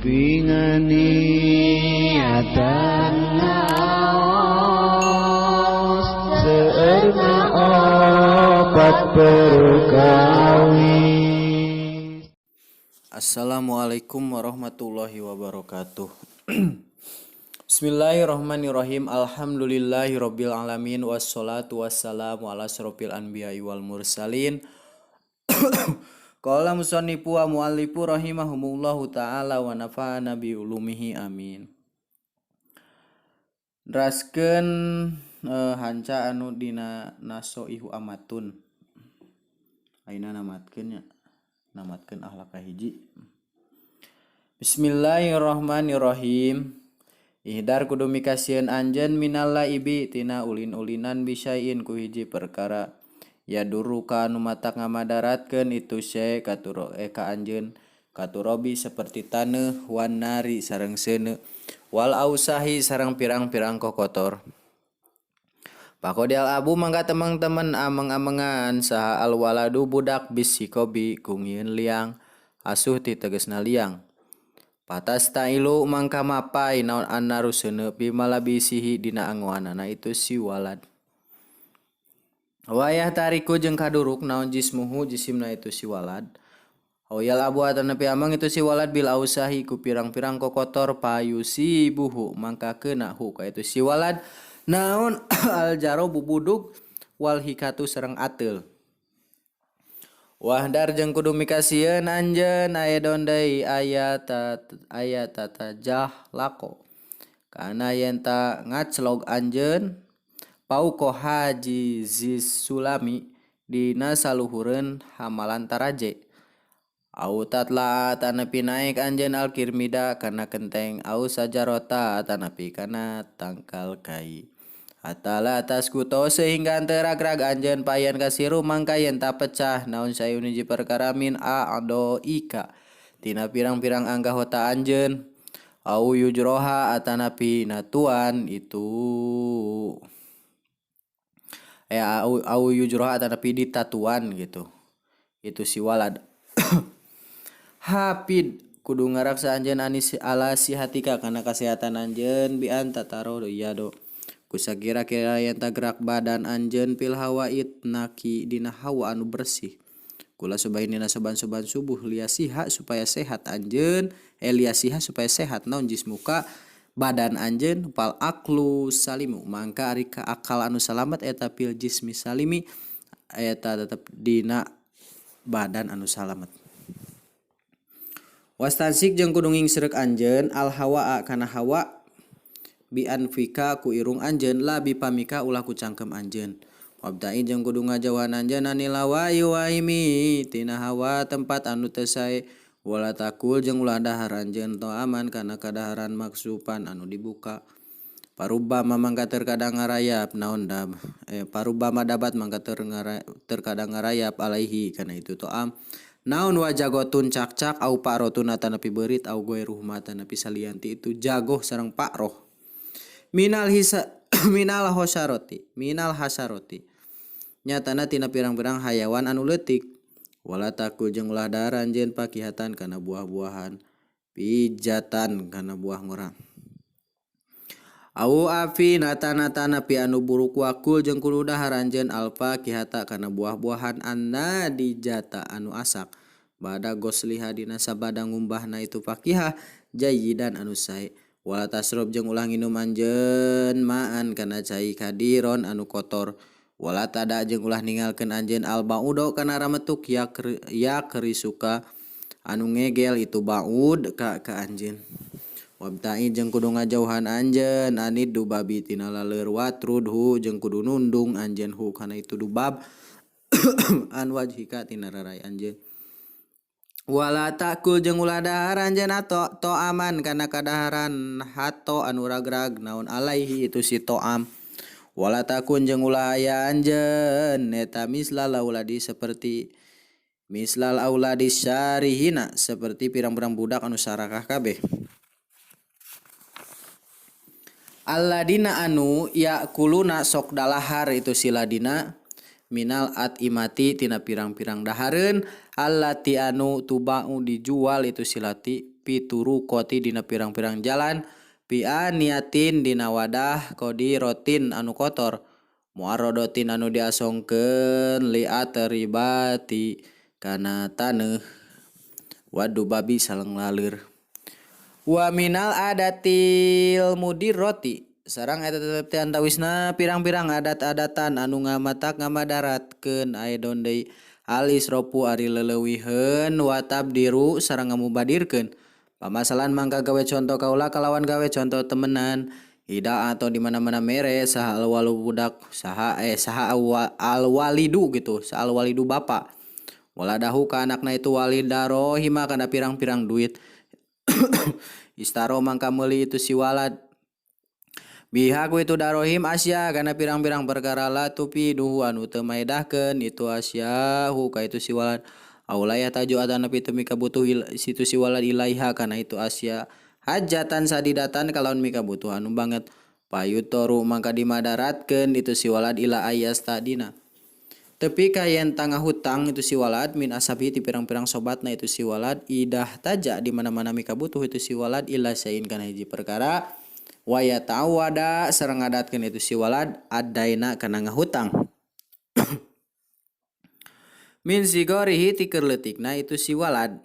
Pingani atan naos seurna obat perkawis. Assalamualaikum warahmatullahi wabarakatuh. Bismillahirrahmanirrahim. Alhamdulillahirabbil alamin wassalatu wassalamu ala asrofil anbiya'i wal mursalin. Qala musannifu wa muallifu rahimahumullahu ta'ala wa nafa'ana bi ulumihi amin. Draskeun hanca anu dina nasoihu amatun. Aina namatkeun nya. Namatkeun akhlak kahiji. Bismillahirrahmanirrahim. Ihdar kudu mikasieun anjeun minal laibi tina ulin-ulinan bisain ku hiji perkara. Ya duru ka anu matak ngamadaratkeun itu syai ka anjeun katurobi seperti taneuh wan nari sareng seuneu wal ausahi sareng pirang-pirang kokotor. Pakodial abu mangga teman-teman ameng-amengan saha al waladu budak bisikobi kungieun liang asuh ti tegasna liang. Patas tailu mangka mapai naon annaru seuneu bimalabisihi dina angoanana itu si walad. Wayah tariku jeung kaduruk naon jismuhu jisimna itu si walad. Hoyal abu atanapi amang itu si walad bil ausahi ku pirang-pirang kokotor payusi buhu mangka keuna hu ka itu si walad naon aljaro bubudug wal hikatu sareng ateul. Wahdar jeung kudu mikasieun anjeun ayadon deui ayata jahlako kana yen ta ngaclog anjeun pauko haji sulami dina saluhureun hamalan taraje. Au tatla tanapi naik anjeun al-kirmida kana kenteng au sajarota tanapi kana tangkal kai. Atala atas kuto sehingga anteu ragrag anjeun payan kasiru mangka yen ta pecah naon sayun hiji perkara min a'do ika tina pirang-pirang anggahota anjeun au yujroha atanapi natuan itu au yujroha atanapi ditatuan gitu. Itu si walad. Hafid kudu ngaraksa anjeun anis ala sihatika kana kasehatan anjeun bi anta taro yado. Kusakira-kira yen gerak badan anjeun pil hawaid naki dina hawa anu bersih. Kula subahinina soban-soban subuh liasiha supaya sehat anjeun, liasiha supaya sehat naon jismuka badan anjeun pal aklu salimu mangka ari ka akal anu salamet eta pil jismi salimi eta tetep dina badan anu salamet. Wastansik jeung kudu ngingsreuk anjeun al hawa kana hawa bi anfika ku irung anjeun la bi pamika ulah ku cangkem anjeun. Wabda'i jeung kudu ngajauhan anjeun anil waimi tina hawa tempat anu teu sae wala takul jeung ulah dahar anjeun to aman kana kadaharan maksupan anu dibuka. Parubama mangka terkadang ngarayap naon parubama dabat mangka terkadang ngarayap alaihi kana itu to'am naon wajagotun cak-cak au parotun atanapi beurit au goeruh matanapi salianti itu jagoh sareng pakroh minal hasaroti nyatana tina pirang-pirang hayawan anu leutik wala takul jeung ulah dahar anjeun pakihatan kana buah-buahan pijatan kana buah ngorang au afi natana-tana pi anu buruk wakul jeung kudu dahar anjeun alfa kihata kana buah-buahan anna dijata anu asak bada gosliha dina sabada ngumbahna itu fakihah jayidan anu sae wala tasrob jeung ulah nginum anjeun maan kana cai kadiron anu kotor wala tada jeung ulah ninggalkeun anjeun albaudo kana rametuk ya kerisuka anu ngegel itu baud ka anjeun. Wabta'i jeung kudu ngajauhan anjeun anid dubabi tina laleur watrudhu jeung kudu nundung anjeun hu kana itu dubab an wajhika tina rarai anjeun. Wala takul jeung ulah dahar anjeun to aman kana kadaharan hato anu ragrag naon alaihi itu si to'am. Wala takun jeung ulah aya anjeun eta mislal auladi seperti mislal auladi syarihina seperti pirang-pirang budak anu sarakah kabeh. Alladina anu yakuluna sok dalahar itu siladina minal imati tina pirang-pirang dahareun allati anu tuba'u dijual itu silati pituru koti dina pirang-pirang jalan pia niatin dina wadah kodi rotin anu kotor muarodotin anu diasongkeun liat teribati kana taneuh. Waduh babi salang lalir. Wa minal adatil mudir roti sarang eta tetep teh antawisna pirang-pirang adat-adatan anu ngamatak ngamadaratkeun aedon deui alis ropu ari leulewiheun wa tabdiru sareng ngamubadirkeun pamasalan mangka gawe contoh kaula kalawan gawe contoh temenan ida atau di mana-mana mere saha alwalu budak saha alwalidu gitu saha alwalidu bapa waladahu ka anakna itu walidaro hima kana pirang-pirang duit istaro mangka meuli itu si walad bihaku itu darohim asya kana pirang-pirang perkara la tupi duhu anu teu maedahkeun itu asyahu ka itu si walad aulaya taju atana pitu mika butuh situ si walad ilaiha kana itu asya hajatan sadidatan kalawan mika butuh anu banget payutoru mangka dimadaratkeun itu si walad ila ayas tadina tapi kayen tangah hutang itu si walad min asabi ti pirang-pirang sobatna itu si walad idah taja di mana-mana mika butuh itu si walad ila sain kana hiji perkara waya tawada sareng ngadatkeun itu si walad adaina kana ngahutang min sigorihi ti keur leutikna itu si walad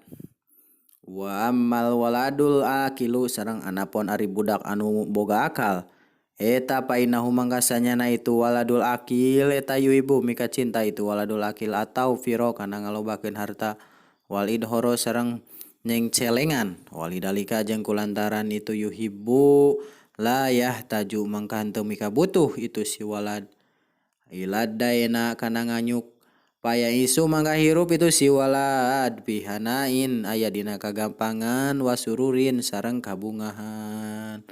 wa ammal waladul akilu sareng anapon ari budak anu boga akal eta painahu mangkasanyana itu waladul akil eta ibu mika cinta itu waladul akil atau firo kana ngalobakeun harta wal idhoro sareng nyengcelengan walidalika jeung kulantaran itu yuhibbu la yahtaju mangka henteu mika butuh itu si walad iladaina kana nganyuk paya isu mangka hirup itu si walad bihanain aya dina kagampangan wasururin sareng kabungahan.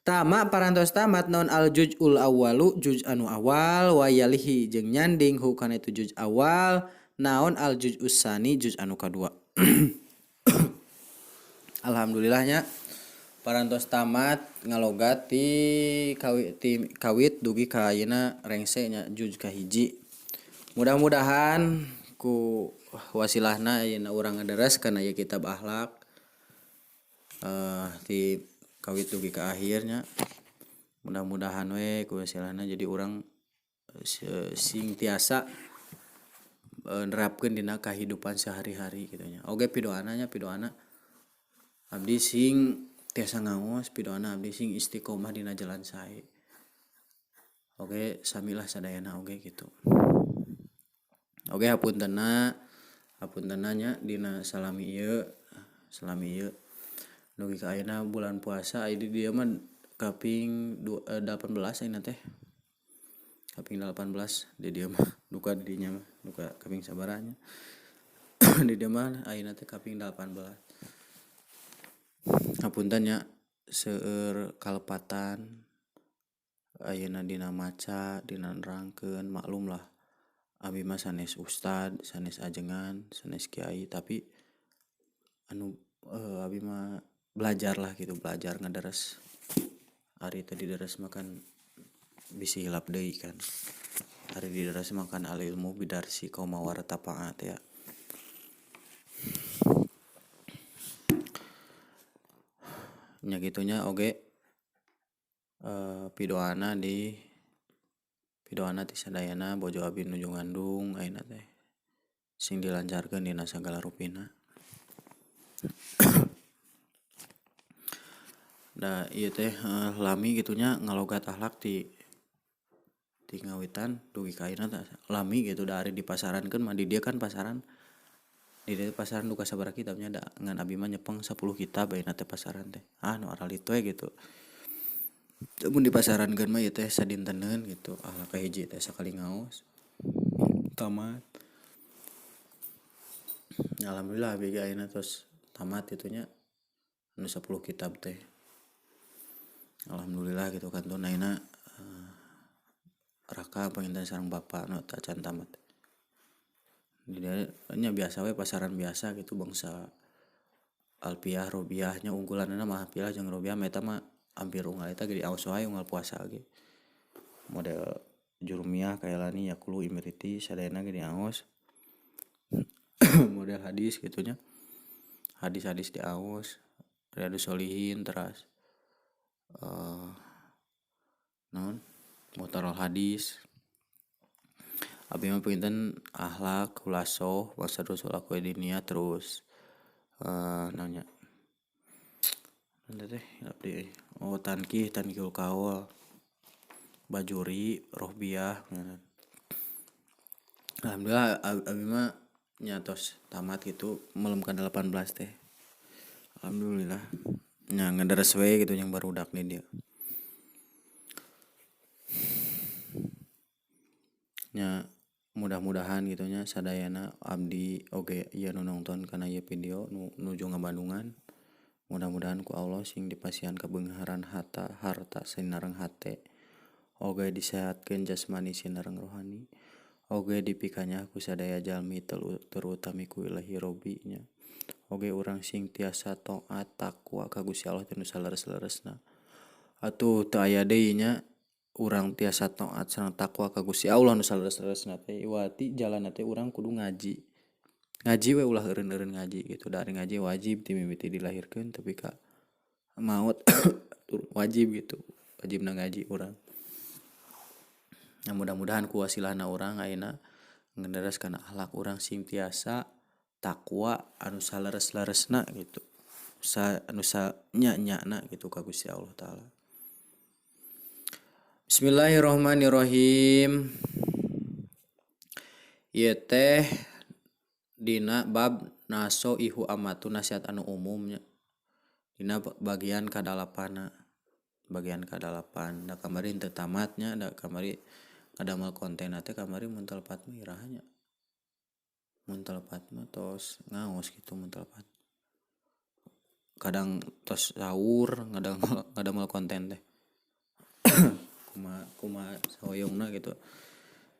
Tama parantos tamat non al juz'ul awwalu juz anu awal wa yalihi jeung nyanding hu kana itu juz awal naon al juz'us sani juz anu kadua. Alhamdulillahnya parantos tamat ngalogat ti kawit dugi ka ayeuna rengse nya juz kahiji. Mudah-mudahan ku wasilahna ayeuna urang ngadares kana ieu kitab akhlak ti kawit dugi ke akhirnya mudah-mudahan we ku wasilahna jadi urang sing tiasa nerapkeun dina kahidupan sehari-hari kitu nya. Oge pidoana abdi sing tiasa ngaos pidoana abdi sing istiqomah dina jalan sae. Oge samilah sadayana oge gitu. Oge hapuntenna nya dina salami ieu dugi ka ayeuna bulan puasa aya di dieu mah kaping 18 ayeuna teh. Kaping 18 di dieu mah duka di dinya mah duka kaping sabaranya. Di dieu mah ayeuna teh kaping 18. Hapunten nya seueur kalepatan ayeuna dina maca dina nerangkeun maklum lah abi mah sanes ustad sanes ajengan sanes kiai tapi anu abi mah belajar lah gitu belajar ngadares hari tadi deres makan bisi hilap deui kan hari didares makan al ilmu bidarsi qauma waratapaat ya nya gitunya oge pidoana ti sadayana bojo abi nuju ngandung ayeuna teh sing dilancarkeun dina sagala rupina. Da ieu teh lami gitunya ngalogat akhlak ti ngawitan dugi ka ayeuna lami gitu da ari dipasarankeun mah di dieu kan pasaran di dieu pasaran duka sabaraha kitabnya da ngan abi mah nyepeng 10 kitab ayeuna teh pasaran teh nu aralit we gitu. Mun dipasarankeun mah ieu teh sadinteneun gitu akhlak kahiji teh sakali ngaos tamat. Alhamdulillah abi ayeuna tos tamat itunya anu 10 kitab teh. Alhamdulillah gitu kan tuh ayeuna raka panginten sareng bapa nu tak can tamat. Nya biasa we pasaran biasa gitu bangsa alpiah robiahnya unggulanna mah alpiah jeung robiah eta mah hampir unggal eta ge aos wae unggal puasa ge. Model jurumiyah kaelani yakulu imiriti sadayana ge diaos. Model hadis gitunya. hadis-hadis di aus Riyadus Sholihin teras naon mutarol hadis abi mah pinten akhlak khulasoh bangsa Rasul aku dinia terus nanya nanti teh abdi tankihul kaul bajuri rohbiah alhamdulillah abi mah nyatos tamat gitu melemkan 18 teh alhamdulillah nya ngadares we gitu yang barudak nih dia nya mudah-mudahan gitunya sadayana abdi oge ieu nu nongton kana ieu video nuju ngabandungan mudah-mudahan ku Allah sing dipasihan kebeungaran harta sinareng hate oge disehatkeun jasmani sinareng rohani oge dipikanya ku sadaya jalmi terutami ku ilahi robinya oge urang sing tiasa taat takwa ka Gusti Allah teh nu saleres-leresna atuh teu aya deui nya urang tiasa taat sareng takwa ka Gusti Allah nu saleres-leresna teh iwati jalanna teh urang kudu ngaji we ulah eureun-eureun ngaji gitu dari ngaji wajib ti mimiti dilahirkeun tapi ka maot wajib gitu wajibna ngaji urang nah mudah-mudahan ku wasilahna urang ayeuna ngenderes kana akhlak urang sing tiasa takwa anu saleres-leresna gitu anu nya-nyana gitu ka Gusti Allah taala. Bismillahirrohmanirrohim. Ieu teh dina bab naso ihu amatu nasihat anu umumnya dina bagian kadalapan da kamari teu tamatnya da kamari ngadamel konten teh kamari mun telepat mah irahnya mun telepat mah tos ngaos gitu mun telepat kadang tos sahur ngadamel konten teh kuma sahoyongna gitu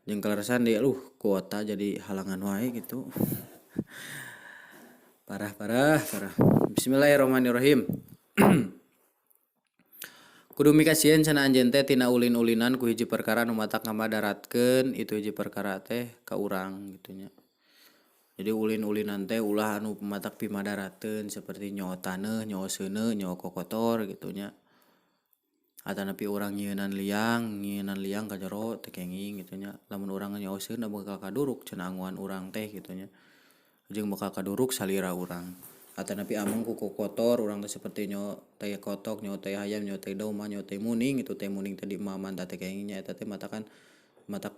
jeung kaleresan dia kuota jadi halangan wae gitu parah Bismillahirrahmanirrahim. Kudu mikasieun cenah anjeun teh tina ulin-ulinan ku hiji perkara nu matak ngamadaratkeun itu hiji perkara teh ka urang gitu nya. Jadi ulin-ulinan teh ulah anu matak pimadarateun seperti nyawa taneuh, nyawa seuneu, nyawa kokotor gitu nya. Atanapi urang nyieunnan liang ka jero teh kenging gitu nya. Lamun urang nyaoskeun da bakal kaduruk cenah anguan urang teh gitu nya. Jeung bakal kaduruk salira urang. Atanapi ameng ku kokotor urang teh seperti nyawa teh kotok, nyawa teh hayam, nyawa teh dauma, nyawa teh muning itu teh muning teh di maman teh kenging nya eta teh matak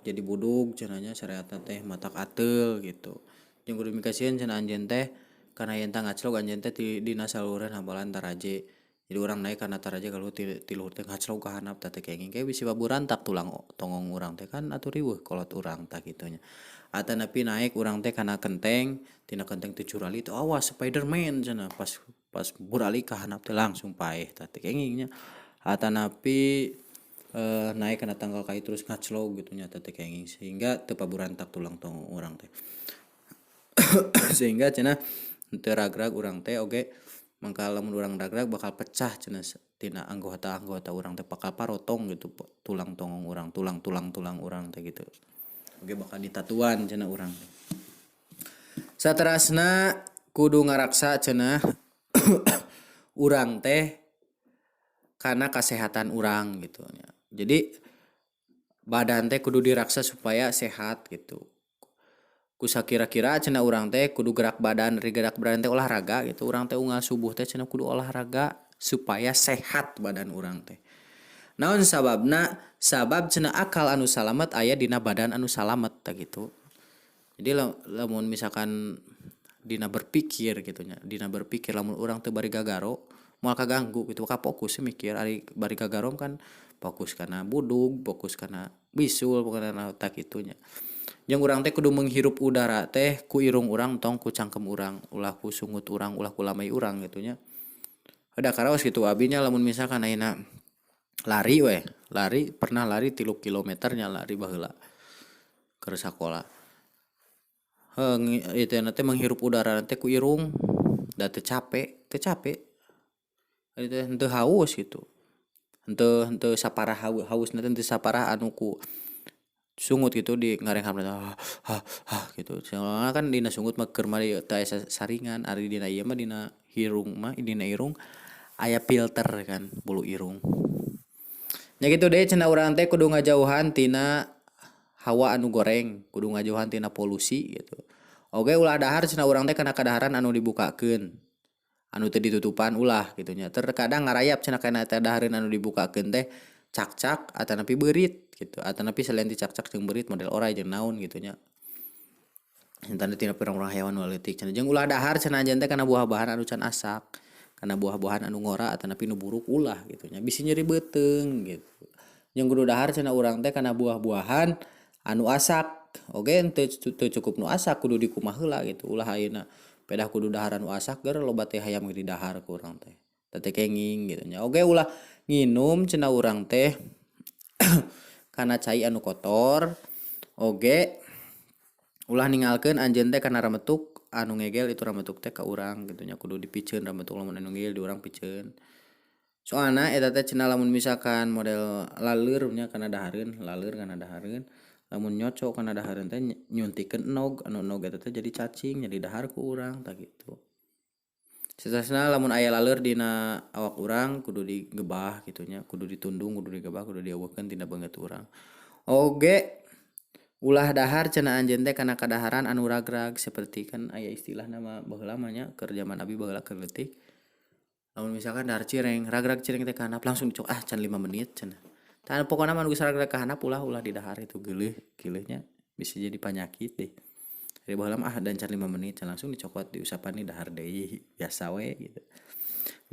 jadi budug cenah nya syariatna teh matak ateul gitu. Jeung kudu mikasieun cenah anjeun teh kana yen tah ngaclok anjeun teh dina saluran hafalan taraje. Jadi orang naik karena taraje kalau tiluhur teh ngaclok ka handap teh kenging kayak bisi baburantak tulang tongong urang teh kan atuh riweuh kolot urang tah kitu nya. Atanapi naik urang teh kana kenteng tina kenteng teh curali teh awas Spiderman cenah pas burali ka handap teh langsung paeh tah teh kenging nya. Atanapi naik kana tanggal kai terus ngaclok gitu nya teh kenging sehingga teu paburantak tulang tongong urang teh. Sehingga cenah teu ragrag urang teh oge mangka lamun urang ragrag bakal pecah cenah tina anggota urang teh bakal parotong gitu tulang tongong urang tulang urang teh gitu oge bakal ditatuan cenah urang teh saterasna kudu ngaraksa cenah urang teh kana kasehatan urang gitu nya. Jadi badan teh kudu diraksa supaya sehat gitu. Kusa kira-kira cenah urang teh kudu gerak badan teh olahraga gitu urang teh unggal subuh teh cenah kudu olahraga supaya sehat badan urang teh. Naon sababna? Sabab cenah akal anu salamet aya dina badan anu salamet tah gitu. Jadi lamun misalkan dina berpikir gitu nya, dina berpikir lamun urang teh bari gagaro moal kaganggu gitu ka fokus mikir ari bari gagaro kan fokus kana budug, fokus kana bisul, pokona tah kitu nya. Jeung urang teh kudu menghirup udara teh ku irung urang tong ku cangkem urang ulah ku sungut urang ulah ku lamai urang gitu nya. Ada karaos gitu abinya lamun misalkan ayeuna lari pernah lari 3 kilometer nya lari baheula keur sakola. Itu teh menghirup udara teh ku irung da teu capek. Itu henteu haus gitu. Henteu saparah hausna teh henteu saparah anu ku sungut gitu di ngarengkeun gitu. Soalnya kan dina sungut mah keur mari teu aya saringan, ari dina ieu mah dina irung aya filter kan bulu irung. Nya gitu deh cenah urang teh kudu ngajauhan tina hawa anu goreng, kudu ngajauhan tina polusi gitu. Oge ulah dahar cenah urang teh kana kadaharan anu dibukakeun. Anu teu ditutupan ulah gitu nya. Terkadang ngarayap cenah kana dahareun anu dibukakeun teh cak-cak atanapi beurit gitu. Atanapi selain ti cak-cak jeung beurit model oray jeung naon gitu nya. Entana tina pirang-pirang hewan nu leutik cenah jeung ulah dahar cenah anjeun teh kana buah-buahan anu can asak. Kana buah-buahan anu ngora atanapi nu buruk ulah gitu nya. Bisi nyeri beuteung gitu. Jeung kudu dahar cenah urang teh kana buah-buahan anu asak. Oge teu cukup nu asak kudu dikumah heula gitu. Ulah ayeuna pedah kudu dahar anu asak geus loba teh hayam di dahar ku urang teh. Teu kenging gitu nya. Oge ulah nginum cenah urang teh kana cai anu kotor. Oge ulah ninggalkeun anjeun teh kana rametuk anu ngegel itu rametuk teh ka urang gitu nya kudu dipikeun rametuk lamun anu ngegel di urang pikeun. Soalna eta teh cenah lamun misalkan model laleur nya kana dahareun, lamun nyocok kana dahareun teh nyuntikeun enog, anu enog eta teh jadi cacing, jadi dahar ku urang tah gitu. Saterusna lamun aya laleur dina awak urang kudu digebah gitu nya, kudu ditundung, kudu digebah, kudu dieuweukeun tina beungeut urang. Oge ulah dahar cenah anjeun teh kana kadaharan anu ragrag seperti kan aya istilah nama baheula mah nya keur zaman abi baheula keur leutik. Lamun misalkan dahar cireng, ragrag cireng teh ka handap langsung dicok can 5 menit cenah. Tah pokona mah anu geus ragrag ka handap ulah didahar itu geuleuhnya bisa jadi panyakit deh. Dari baheula mah dan can 5 menit can langsung dicokot diusapan di dahar deui biasa we gitu.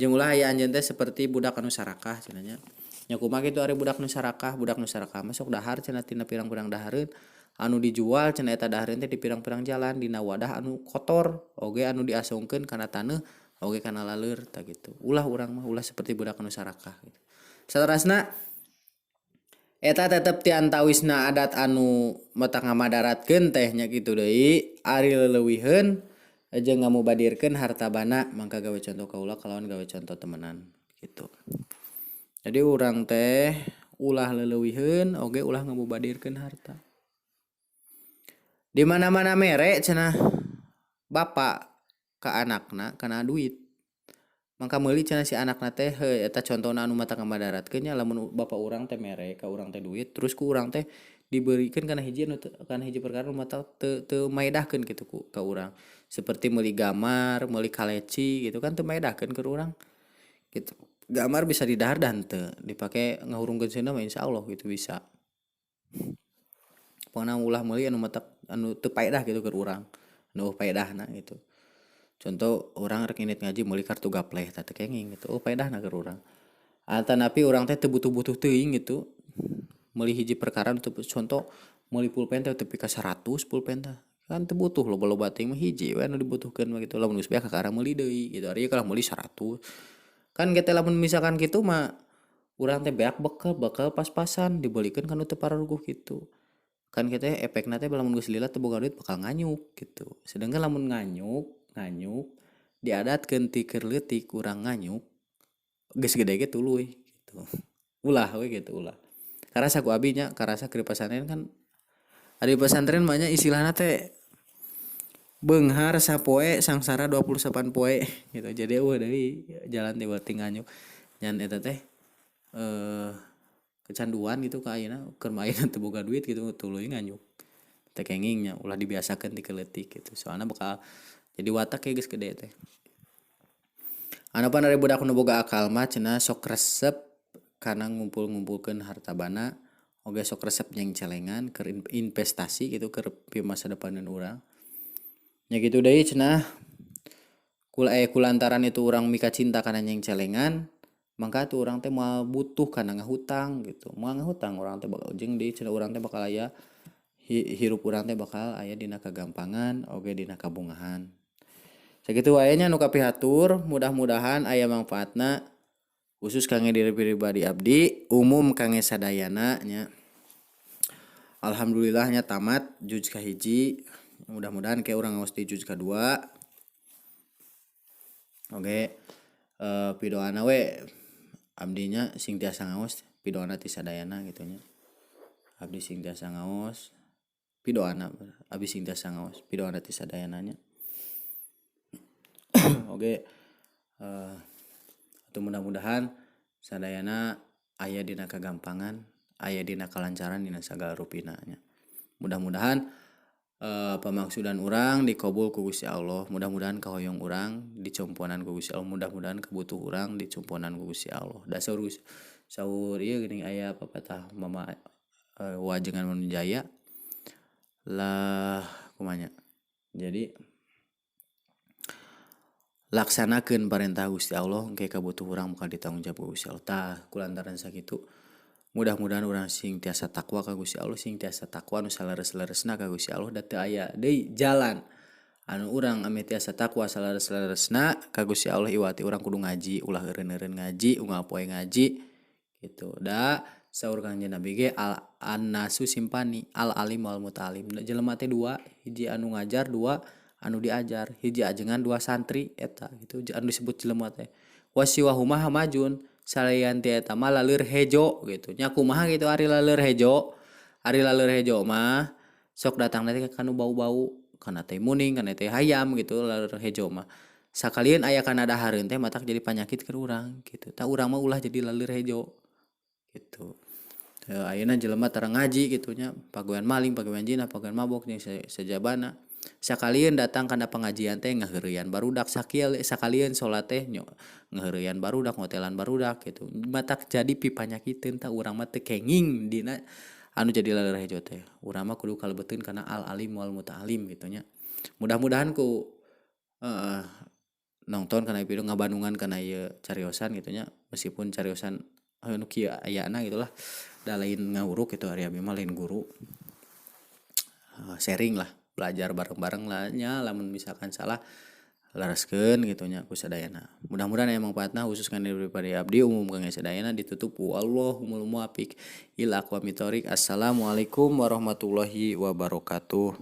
Jeung ulah aya anjeun teh seperti budak anu sarakah cenah nya. Nya kumaha kitu ari budak nu sarakah mah sok dahar cenah tina pirang-pirang dahareun anu dijual cenah eta dahareun teh di pirang-pirang jalan dina wadah anu kotor oge anu diasungkeun kana taneuh oge kana laleur tah gitu. Ulah urang mah ulah seperti budak anu sarakah gitu. Saterusna eta tetep ti antawisna adat anu matak ngamadaratkeun teh nya kitu deui ari leuweuheun jeung ngamubadirkeun harta bana mangka gawe contoh ka ulah kalawan gawe contoh temenan gitu. Jadi urang teh ulah leuweuheun oge ulah ngamubadirkeun harta. Di mana-mana mere cenah bapa ka anakna kana duit. Mangka meuli cenah si anakna teh heuh eta contona anu matak ngamadaratkeun nya lamun bapa urang teh mere ka urang teh duit terus ku urang teh dibeureikeun kana hiji perkara nu matak teu maedahkeun kitu ka urang. Seperti meuli gamar, meuli kaleci gitu kan teu maedahkeun keur urang. Gitu. Gamar bisa didahar dan teu dipake ngahurungkeun seuneu mah insyaallah gitu bisa. Pokona ulah meuli anu matak anu teu paedah gitu keur urang. Nu paedahna gitu. Contoh urang rek indit ngaji meuli kartu gapleh tah teu kenging gitu. Paedahna keur urang. Atanapi urang teh teu butuh-butuh teuing gitu. Meuli hiji perkara teu contoh meuli pulpen teh tepi ka 100 pulpen teh. Kan teu butuh loba-loba teuing mah hiji we anu dibutuhkeun mah gitu. Lamun geus beak ka meuli deui gitu. Ari kalau meuli 100. Kan kita lamun misalkan kitu mah urang teh beak bekal pas-pasan dibelikeun ka nu teu pararuguh gitu. Kan kita efekna teh lamun geus lila teu boga duit bakal nganyuk gitu. Sedangkan lamun nganyuk diadatkeun ti keur leutik urang nganyuk geus gede ge tuluy gitu. Ulah we gitu ulah. Karasa ku abi nya karasa keur pesantren kan ari pesantren mah nya istilahna teh beunghar sapoe sangsara 28 poe gitu. Jadi eueuh deui jalan ti beuting nganyuk. Nyan eta teh kecanduan gitu ka ayeuna keur main teu boga duit gitu tuluy nganyuk. Teu kenging nya ulah dibiasakeun ti keleutik gitu. Soalna bakal jadi watak geus gede teh. Hanapan ari budak nu boga akal mah cenah sok resep kana ngumpul-ngumpulkeun harta bana oge sok resep jeung celengan keur investasi gitu keur pi masa depaneun urang. Nya gitu deui cenah kulantaran itu urang mika cinta kana nyeng celengan mangka tuh urang teh moal butuh kana ngahutang gitu. Moal ngahutang urang teh bakal jeung deui cenah urang teh bakal aya hirup urang teh bakal aya dina kagampangan oge dina kabungahan. Sakitu wae nya nu kapihatur, mudah-mudahan aya manfaatna khusus kangge diri pribadi abdi, umum kangge sadayana nya. Alhamdulillah nya tamat juz ka hiji. Mudah-mudahan kayak urang ngaos di juz kadua. Oge pidoana we abdinya sing tiasa ngaos pidoana ti sadayana gitu nya. abdi sing tiasa ngaos pidoana abdi sing tiasa ngaos pidoana ti sadayananya. Oke atau mudah-mudahan sadayana aya dina kagampangan, aya dina kalancaran dina sagala rupina nya. Mudah-mudahan pamaksudan urang dikabul ku Gusti Allah. Mudah-mudahan kahoyong urang dicomponan ku Gusti Allah. Mudah-mudahan kebutuh urang dicomponan ku Gusti Allah. Da saur ieu geuning aya pepatah mama wajengan manujaya lah kumanya. Jadi laksanakeun parentah Gusti Allah engke kabutuh urang bakal ditanggung jawab ku Gusti Allah. Tah kulantaran sakitu mudah-mudahan urang sing tiasa takwa ka Gusti Allah, sing tiasa takwa nu salares-laresna ka Gusti Allah, da teu aya deui jalan anu urang ame tiasa takwa salares-laresna ka Gusti Allah iwati urang kudu ngaji, ulah eureun-eureun ngaji, unggal poe ngaji gitu. Da saur Kanjeng Nabi ge an-nasu simpani al alim wal mutalim. Jelema teh dua, hiji anu ngajar, dua anu diajar, hiji ajengan dua santri eta gitu anu disebut jelema teh. Wasiwahuma hamajun salian ti eta mah laleur hejo gitu. Nya kumaha gitu ari laleur hejo? Ari laleur hejo mah sok datang nanti kanu bau-bau kana teh muning kana teh hayam gitu laleur hejo mah. Sakalian aya kana dahareun teh matak jadi panyakit ke urang gitu. Tah urang mah ulah jadi laleur hejo gitu. Ayeuna jelema tara ngaji gitu nya, pagoyan maling, pagoyan zina, pagoyan mabok jeung sajabana. Sakalian datang kana pengajian teh ngaheureuyan barudak, sakalian salat teh ngaheureuyan barudak, ngotelan barudak gitu. Matak jadi pipanyakiteun tah urang mah teu kenging dina anu jadi laleur hejo teh. Urang mah kudu kalebeuteun kana al alim wal muta'alim gitu nya. Mudah-mudahan ku nongton kana video ngabandungan kana ieu cariosan gitu nya, meskipun cariosan anu kieu ayana gitulah. Da lain ngawuruk gitu ari abi mah lain guru. Sharing lah, belajar bareng-bareng lah nya lamun misalkan salah lareskeun gitu nya ku sadayana. Mudah-mudahan aya mangpaatna khusus kana daripada abdi umum kangge sadayana ditutup ku Allahumul muwaffiq ila aqwamit thoriq. Assalamualaikum warahmatullahi wabarakatuh.